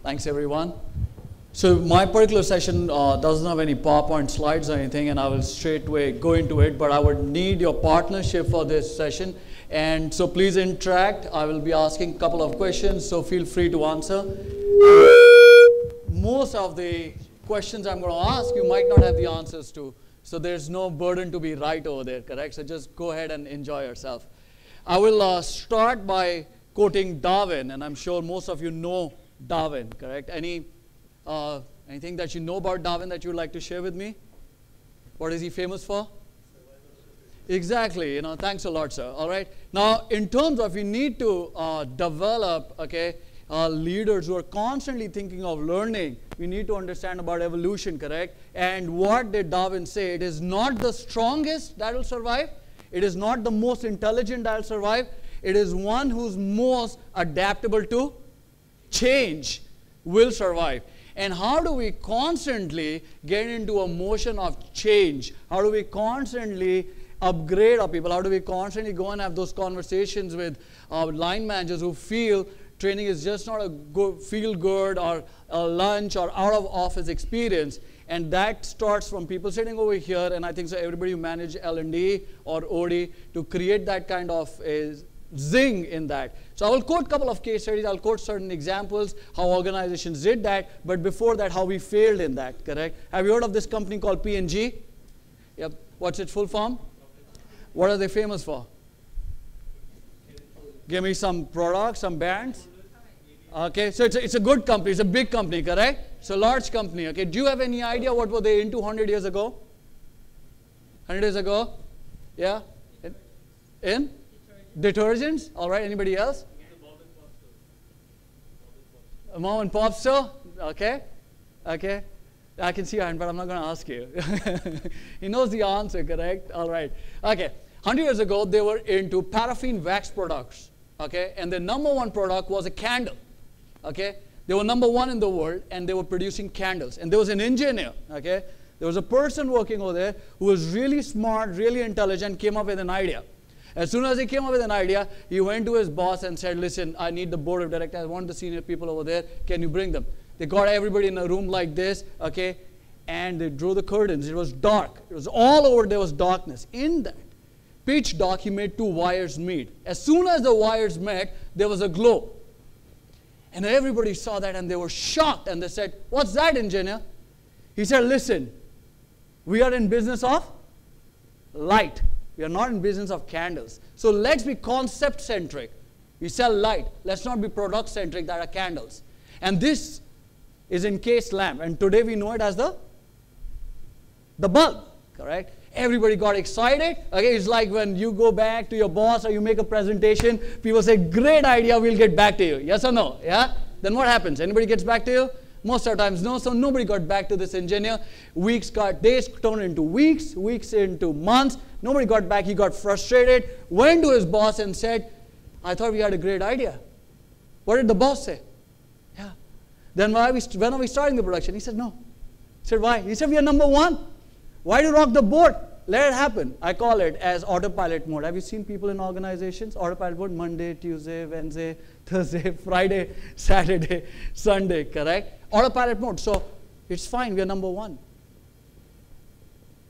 Thanks, everyone. So my particular session doesn't have any PowerPoint slides or anything, and I will straightway go into it, but I would need your partnership for this session. And so please interact. I will be asking a couple of questions, so feel free to answer. Most of the questions I'm going to ask, you might not have the answers to. So there's no burden to be right over there, correct? So just go ahead and enjoy yourself. I will start by quoting Darwin, and I'm sure most of you know Darwin, correct? Anything that you know about Darwin that you'd like to share with me? What is he famous for? Exactly, thanks a lot, sir. All right. Now, in terms of, you need to develop, leaders who are constantly thinking of learning. We need to understand about evolution, correct? And what did Darwin say? It is not the strongest that will survive. It is not the most intelligent that will survive. It is one who's most adaptable to change will survive. And how do we constantly get into a motion of change? How do we constantly upgrade our people? How do we constantly go and have those conversations with our line managers who feel training is just not a good, feel good or a lunch or out of office experience? And that starts from people sitting over here, and I think so everybody who manage L&D or OD to create that kind of a zing in that. So I will quote a couple of case studies. I'll quote certain examples, how organizations did that, but before that, how we failed in that, correct? Have you heard of this company called P&G? Yep. What's its full form? What are they famous for? Give me some products, some brands. Okay, so it's a good company. It's a big company, correct? It's a large company. Okay, do you have any idea what were they into 100 years ago? 100 years ago? Yeah? In? Detergents? All right, anybody else? A mom and pop store? Okay. Okay. I can see your hand, but I'm not going to ask you. He knows the answer, correct? All right. Okay. 100 years ago, they were into paraffin wax products. Okay. And their number one product was a candle. Okay. They were number one in the world, and they were producing candles. And there was an engineer. Okay. There was a person working over there who was really smart, really intelligent, came up with an idea. As soon as he came up with an idea, he went to his boss and said, listen, I need the board of directors. I want the senior people over there. Can you bring them? They got everybody in a room like this, okay, and they drew the curtains. It was dark. It was all over. There was darkness. In that pitch dark, he made two wires meet. As soon as the wires met, there was a glow. And everybody saw that, and they were shocked. And they said, what's that, engineer? He said, listen, we are in business of light. We are not in business of candles. So let's be concept-centric. We sell light. Let's not be product-centric that are candles. And this is encased lamp. And today we know it as the bulb, correct? Everybody got excited. Okay, it's like when you go back to your boss or you make a presentation, people say, great idea, we'll get back to you. Yes or no? Yeah? Then what happens? Anybody gets back to you? Most of the times, no. So nobody got back to this engineer. Days turned into weeks, weeks into months. Nobody got back. He got frustrated, went to his boss and said, I thought we had a great idea. What did the boss say? Yeah. Then when are we starting the production? He said, no. He said, why? He said, we are number one. Why do you rock the boat? Let it happen. I call it as autopilot mode. Have you seen people in organizations? Autopilot mode, Monday, Tuesday, Wednesday, Thursday, Friday, Saturday, Sunday, correct? Autopilot mode. So it's fine. We are number one.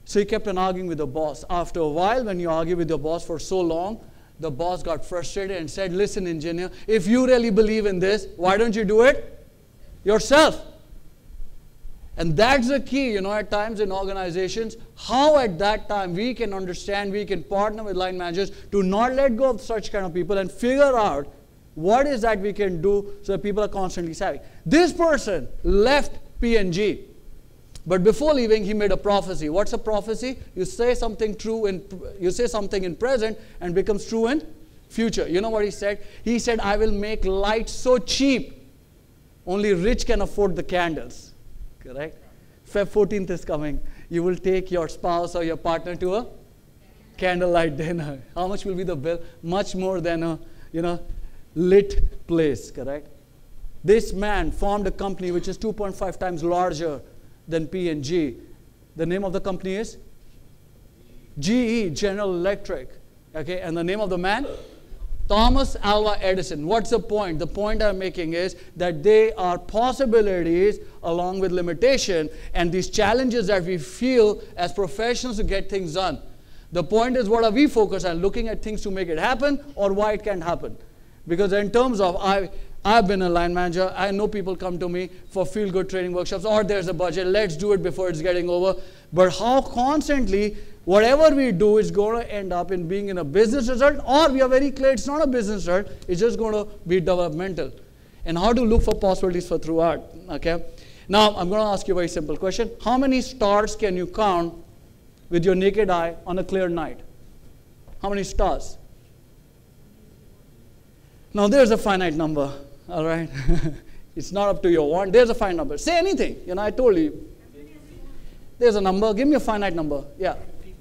So he kept on arguing with the boss. After a while, when you argue with your boss for so long, the boss got frustrated and said, listen, engineer, if you really believe in this, why don't you do it yourself? And that's the key, at times in organizations, how at that time we can understand, we can partner with line managers to not let go of such kind of people and figure out what is that we can do so that people are constantly savvy. This person left P&G, but before leaving, he made a prophecy. What's a prophecy? You say something in present and becomes true in future. You know what he said? He said, I will make light so cheap, only rich can afford the candles. Correct? Feb 14th is coming. You will take your spouse or your partner to a candlelight dinner. How much will be the bill? Much more than a, lit place. Correct? This man formed a company which is 2.5 times larger than P&G. The name of the company is GE, General Electric. Okay, and the name of the man? Thomas Alva Edison. What's the point? The point I'm making is that there are possibilities along with limitation and these challenges that we feel as professionals to get things done. The point is, what are we focused on? Looking at things to make it happen or why it can't happen? Because in terms of, I've been a line manager. I know people come to me for feel-good training workshops, or there's a budget, let's do it before it's getting over. But how constantly, whatever we do is going to end up in being in a business result, or we are very clear it's not a business result, it's just going to be developmental. And how to look for possibilities for throughout. Okay? Now, I'm going to ask you a very simple question. How many stars can you count with your naked eye on a clear night? How many stars? Now, there's a finite number. All right? It's not up to your want. There's a finite number. Say anything. I told you. There's a number. Give me a finite number. Yeah.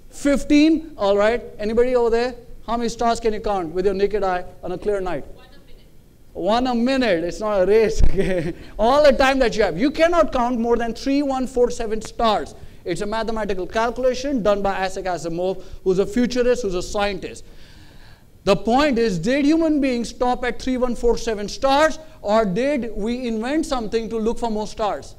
15. All right. Anybody over there? How many stars can you count with your naked eye on a clear night? 1 a minute. It's not a race. Okay? All the time that you have. You cannot count more than 3,147 stars. It's a mathematical calculation done by Isaac Asimov, who's a futurist, who's a scientist. The point is, did human beings stop at 3,147 stars, or did we invent something to look for more stars?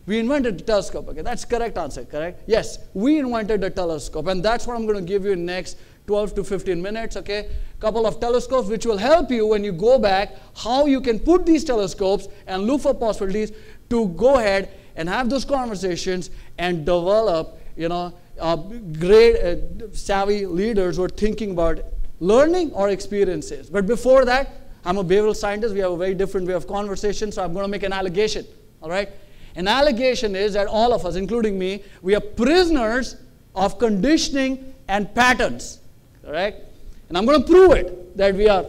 We invented the telescope. Okay, that's correct answer, correct? Yes, we invented the telescope, and that's what I'm going to give you in next 12 to 15 minutes, okay? Couple of telescopes which will help you when you go back, how you can put these telescopes and look for possibilities to go ahead and have those conversations and develop, great savvy leaders who are thinking about learning or experiences. But before that, I'm a behavioral scientist. We have a very different way of conversation, so I'm going to make an allegation, all right? An allegation is that all of us, including me, we are prisoners of conditioning and patterns, correct? And I'm going to prove it, that we are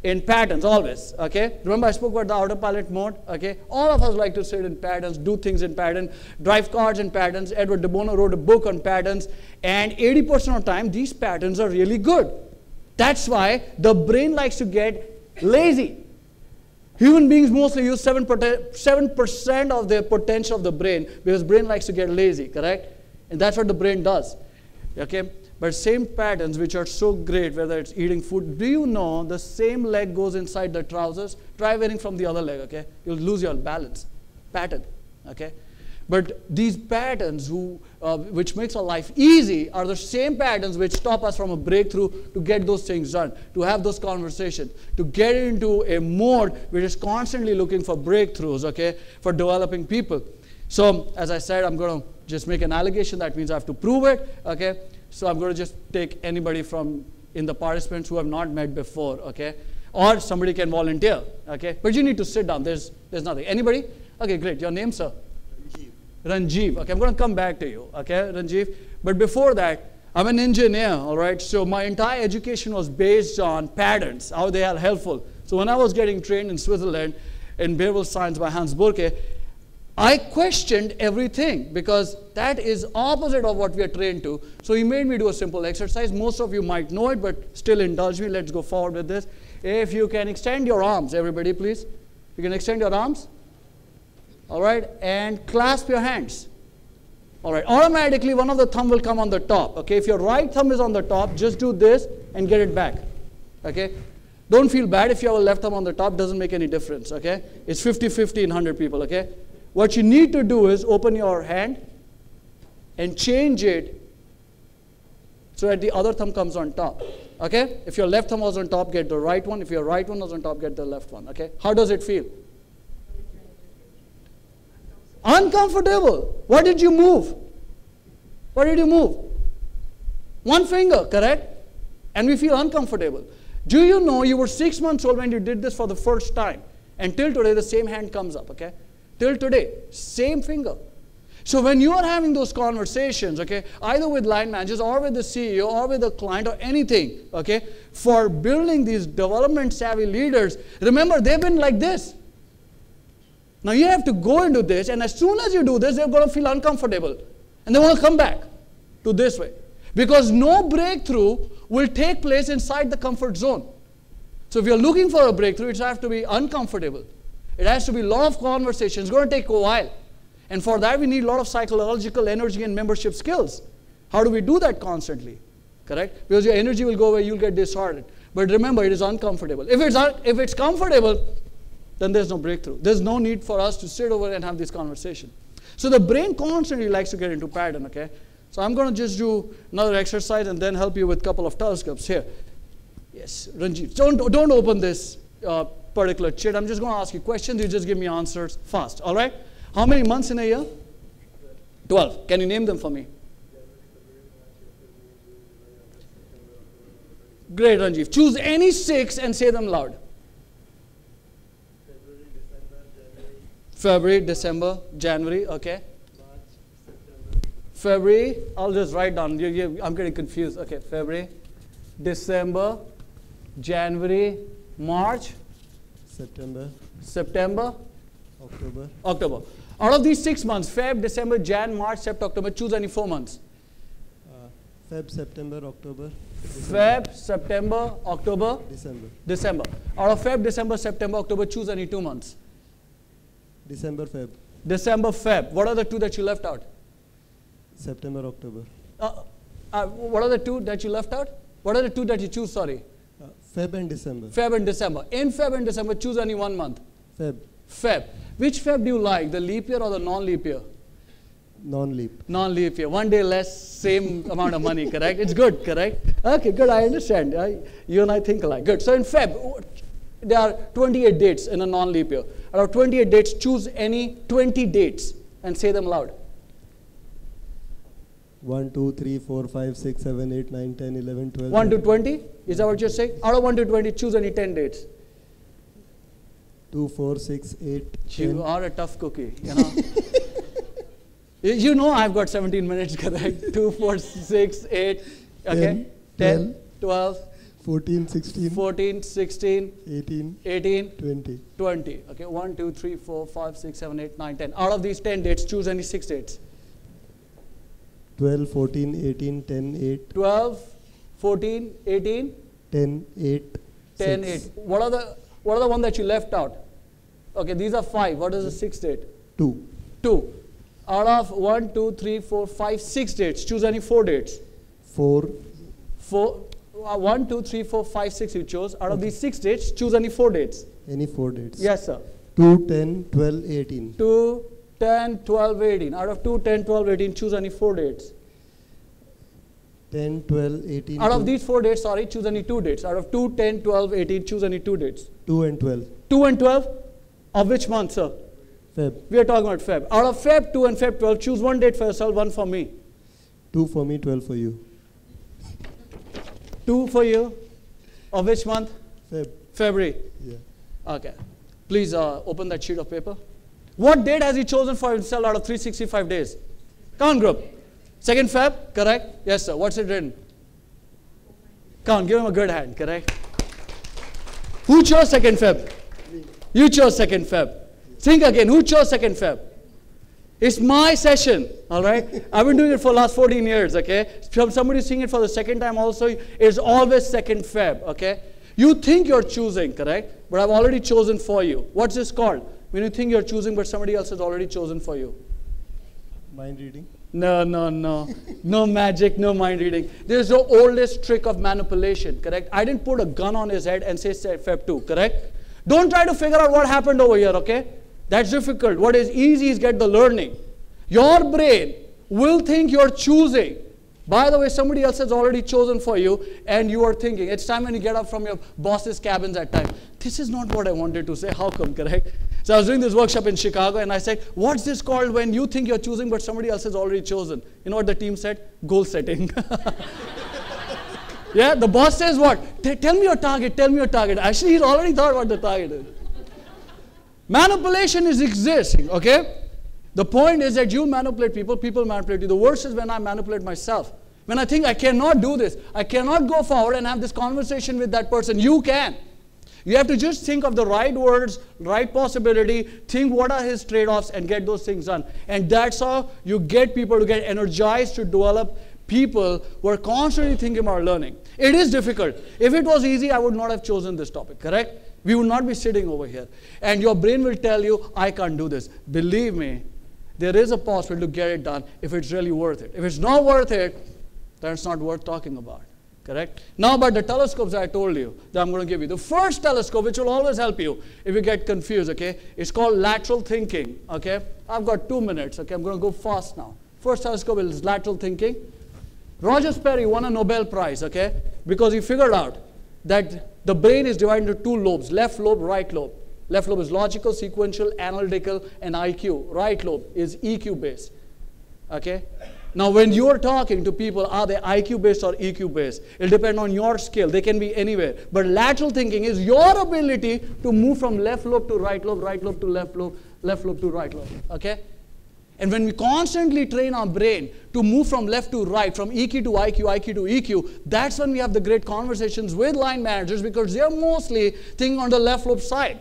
in patterns always, okay? Remember I spoke about the autopilot mode, okay? All of us like to sit in patterns, do things in patterns, drive cars in patterns. Edward de Bono wrote a book on patterns, and 80% of the time, these patterns are really good. That's why the brain likes to get lazy. Human beings mostly use 7% of their potential of the brain because brain likes to get lazy, correct? And that's what the brain does, okay? But same patterns which are so great, whether it's eating food, do you know the same leg goes inside the trousers? Try wearing from the other leg, okay? You'll lose your balance. Pattern, okay? But these patterns which makes our life easy are the same patterns which stop us from a breakthrough to get those things done, to have those conversations, to get into a mode which is constantly looking for breakthroughs, okay, for developing people. So, as I said, I'm going to just make an allegation. That means I have to prove it, okay? So I'm going to just take anybody from in the participants who have not met before, okay? Or somebody can volunteer, okay? But you need to sit down. There's nothing. Anybody? Okay, great. Your name, sir? Ranjiv. Okay, I'm going to come back to you, okay, Ranjiv? But before that, I'm an engineer, all right? So my entire education was based on patterns, how they are helpful. So when I was getting trained in Switzerland in behavioral science by Hans Burke, I questioned everything because that is opposite of what we are trained to. So he made me do a simple exercise. Most of you might know it, but still indulge me. Let's go forward with this. If you can extend your arms, everybody please. You can extend your arms. All right, and clasp your hands. All right, automatically one of the thumb will come on the top. Okay, if your right thumb is on the top, just do this and get it back. Okay, don't feel bad if you have a left thumb on the top, doesn't make any difference. Okay, it's 50-50 in 100 people. Okay. What you need to do is open your hand and change it so that the other thumb comes on top. Okay? If your left thumb was on top, get the right one. If your right one was on top, get the left one. Okay? How does it feel? Uncomfortable. What did you move? What did you move? One finger, correct? And we feel uncomfortable. Do you know you were 6 months old when you did this for the first time? And till today, the same hand comes up, okay? Till today, same finger. So when you are having those conversations, okay, either with line managers or with the CEO or with the client or anything, okay, for building these development savvy leaders, remember, they've been like this. Now you have to go into this, and as soon as you do this, they're going to feel uncomfortable. And they want to come back to this way. Because no breakthrough will take place inside the comfort zone. So if you're looking for a breakthrough, it has to be uncomfortable. It has to be a lot of conversations. It's going to take a while. And for that, we need a lot of psychological energy and membership skills. How do we do that constantly? Correct? Because your energy will go away, you'll get disheartened. But remember, it is uncomfortable. If it's comfortable, then there's no breakthrough. There's no need for us to sit over and have this conversation. So the brain constantly likes to get into pattern, okay? So I'm going to just do another exercise and then help you with a couple of telescopes here. Yes, Ranjit, don't open this particular chit. I'm just going to ask you questions. You just give me answers fast, all right? How many months in a year? 12. Can you name them for me? Great, Ranjit. Choose any 6 and say them loud. February, December, January, okay. March, September. February, I'll just write down. I'm getting confused. Okay, February, December, January, March, September, October. Out of these 6 months, Feb, December, Jan, March, September, October, choose any 4 months. Feb, September, October. Feb, September, October, December. Out of Feb, December, September, October, choose any 2 months. December, Feb. December, Feb. What are the 2 that you left out? September, October. What are the 2 that you left out? What are the 2 that you choose, sorry? Feb and December. Feb and December. In Feb and December, choose any 1 month. Feb. Which Feb do you like, the leap year or the non-leap year? Non-leap. Non-leap year. 1 day less, same amount of money, correct? It's good, correct? Okay, good, I understand. You and I think alike. Good. So in Feb, there are 28 dates in a non-leap year. Out of 28 dates, choose any 20 dates and say them loud. 1, 2, 3, 4, 5, 6, 7, 8, 9, 10, 11, 12. 1 to 20? Is that what you're saying? Out of 1 to 20, choose any 10 dates. 2, 4, 6, 8, 10. You are a tough cookie, you know. You know I've got 17 minutes, correct? 2, 4, 6, 8, okay? 10, 12, 14, 16, 14, 16, 18, 20. Okay, 1, 2, 3, 4, 5, 6, 7, 8, 9, 10. Out of these 10 dates, choose any 6 dates. 12, 14, 18, 10, 8. 12, 14, 18, 10, 8, 10, 6. 8. What are the one that you left out? Okay, these are 5. What is the 6th date? 2. 2. Out of 1, 2, 3, 4, 5, 6 dates, choose any 4 dates. 4. 1, 2, 3, 4, 5, 6 you chose. Out of these 6 dates, choose any 4 dates. Any 4 dates. Yes, sir. 2, 10, 12, 18. 2, 10, 12, 18. Out of 2, 10, 12, 18, choose any 4 dates. 10, 12, 18. Out of these 4 dates, sorry, choose any 2 dates. Out of 2, 10, 12, 18, choose any 2 dates. 2 and 12. 2 and 12? Of which month, sir? Feb. We are talking about Feb. Out of Feb 2 and Feb 12, choose 1 date for yourself, 1 for me. 2 for me, 12 for you. 2 for you. Of which month? February. Yeah. Okay. Please open that sheet of paper. What date has he chosen for himself out of 365 days? Come on, group. 2nd Feb, correct? Yes, sir. What's it written? Come on, give him a good hand, correct? Who chose 2nd Feb? You chose 2nd Feb. Think again. Who chose 2nd Feb? It's my session, all right? I've been doing it for the last 14 years, okay? Somebody seeing it for the 2nd time also, it's always 2nd Feb, okay? You think you're choosing, correct? But I've already chosen for you. What's this called? When you think you're choosing, but somebody else has already chosen for you. Mind reading? No. No magic, no mind reading. This is the oldest trick of manipulation, correct? I didn't put a gun on his head and say Feb 2, correct? Don't try to figure out what happened over here, okay? That's difficult. What is easy is get the learning. Your brain will think you're choosing. By the way, somebody else has already chosen for you, and you are thinking. It's time when you get up from your boss's cabins at time. This is not what I wanted to say. How come, correct? So I was doing this workshop in Chicago, and I said, what's this called when you think you're choosing, but somebody else has already chosen? You know what the team said? Goal setting. Yeah, the boss says what? Tell me your target, tell me your target. Actually, he's already thought what the target is. Manipulation is existing, okay? The point is that you manipulate people, people manipulate you. The worst is when I manipulate myself. When I think I cannot do this, I cannot go forward and have this conversation with that person. You can. You have to just think of the right words, right possibility, think what are his trade-offs, and get those things done. And that's how you get people to get energized to develop people who are constantly thinking about learning. It is difficult. If it was easy, I would not have chosen this topic, correct? We would not be sitting over here. And your brain will tell you, I can't do this. Believe me, there is a possibility to get it done if it's really worth it. If it's not worth it, then it's not worth talking about. Correct? Now about the telescopes I told you that I'm going to give you. The first telescope, which will always help you if you get confused, okay, it's called lateral thinking, okay? I've got 2 minutes, okay? I'm going to go fast now. First telescope is lateral thinking. Roger Sperry won a Nobel Prize, okay, because he figured out that the brain is divided into 2 lobes, left lobe, right lobe. Left lobe is logical, sequential, analytical, and IQ. Right lobe is EQ based, okay? Now, when you're talking to people, are they IQ based or EQ based? It'll depend on your skill. They can be anywhere. But lateral thinking is your ability to move from left lobe to right lobe to left lobe to right lobe, okay? And when we constantly train our brain to move from left to right, from EQ to IQ, IQ to EQ, that's when we have the great conversations with line managers because they're mostly thinking on the left lobe side,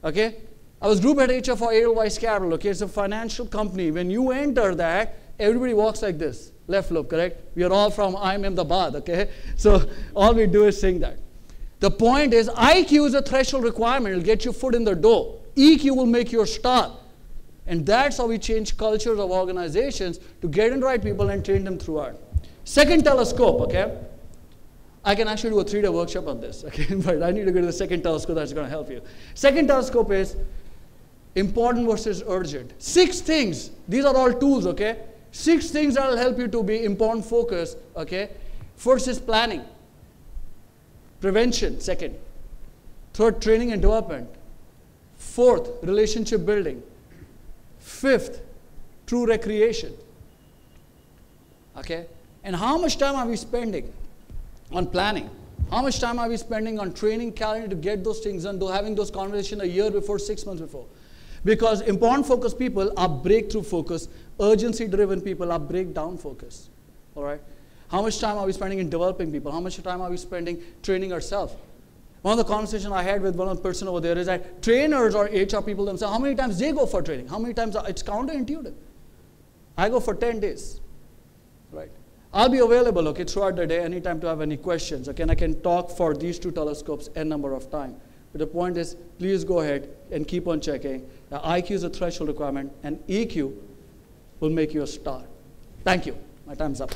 okay? I was group head HR for Edelweiss Capital, okay? It's a financial company. When you enter that, everybody walks like this, left lobe, correct? We are all from Ahmedabad, okay? So all we do is sing that. The point is, IQ is a threshold requirement. It'll get your foot in the door. EQ will make you a star. And that's how we change cultures of organizations to get in the right people and train them throughout. Second telescope, okay? I can actually do a 3-day workshop on this, okay? But I need to go to the second telescope that's going to help you. Second telescope is important versus urgent. 6 things. These are all tools, okay? 6 things that will help you to be important focus, okay? First is planning. Prevention, second. Third, training and development. Fourth, relationship building. Fifth, true recreation. Okay? And how much time are we spending on planning? How much time are we spending on training calendar to get those things done, to having those conversations a year before, 6 months before? Because important focus people are breakthrough focus. Urgency-driven people are breakdown focus. All right? How much time are we spending in developing people? How much time are we spending training ourselves? One of the conversations I had with one person over there is that trainers or HR people themselves, how many times they go for training? How many times? It's counterintuitive. I go for 10 days. Right? I'll be available, okay, throughout the day, anytime to have any questions. Okay, and I can talk for these 2 telescopes n number of time. But the point is, please go ahead and keep on checking. IQ is a threshold requirement, and EQ will make you a star. Thank you. My time's up.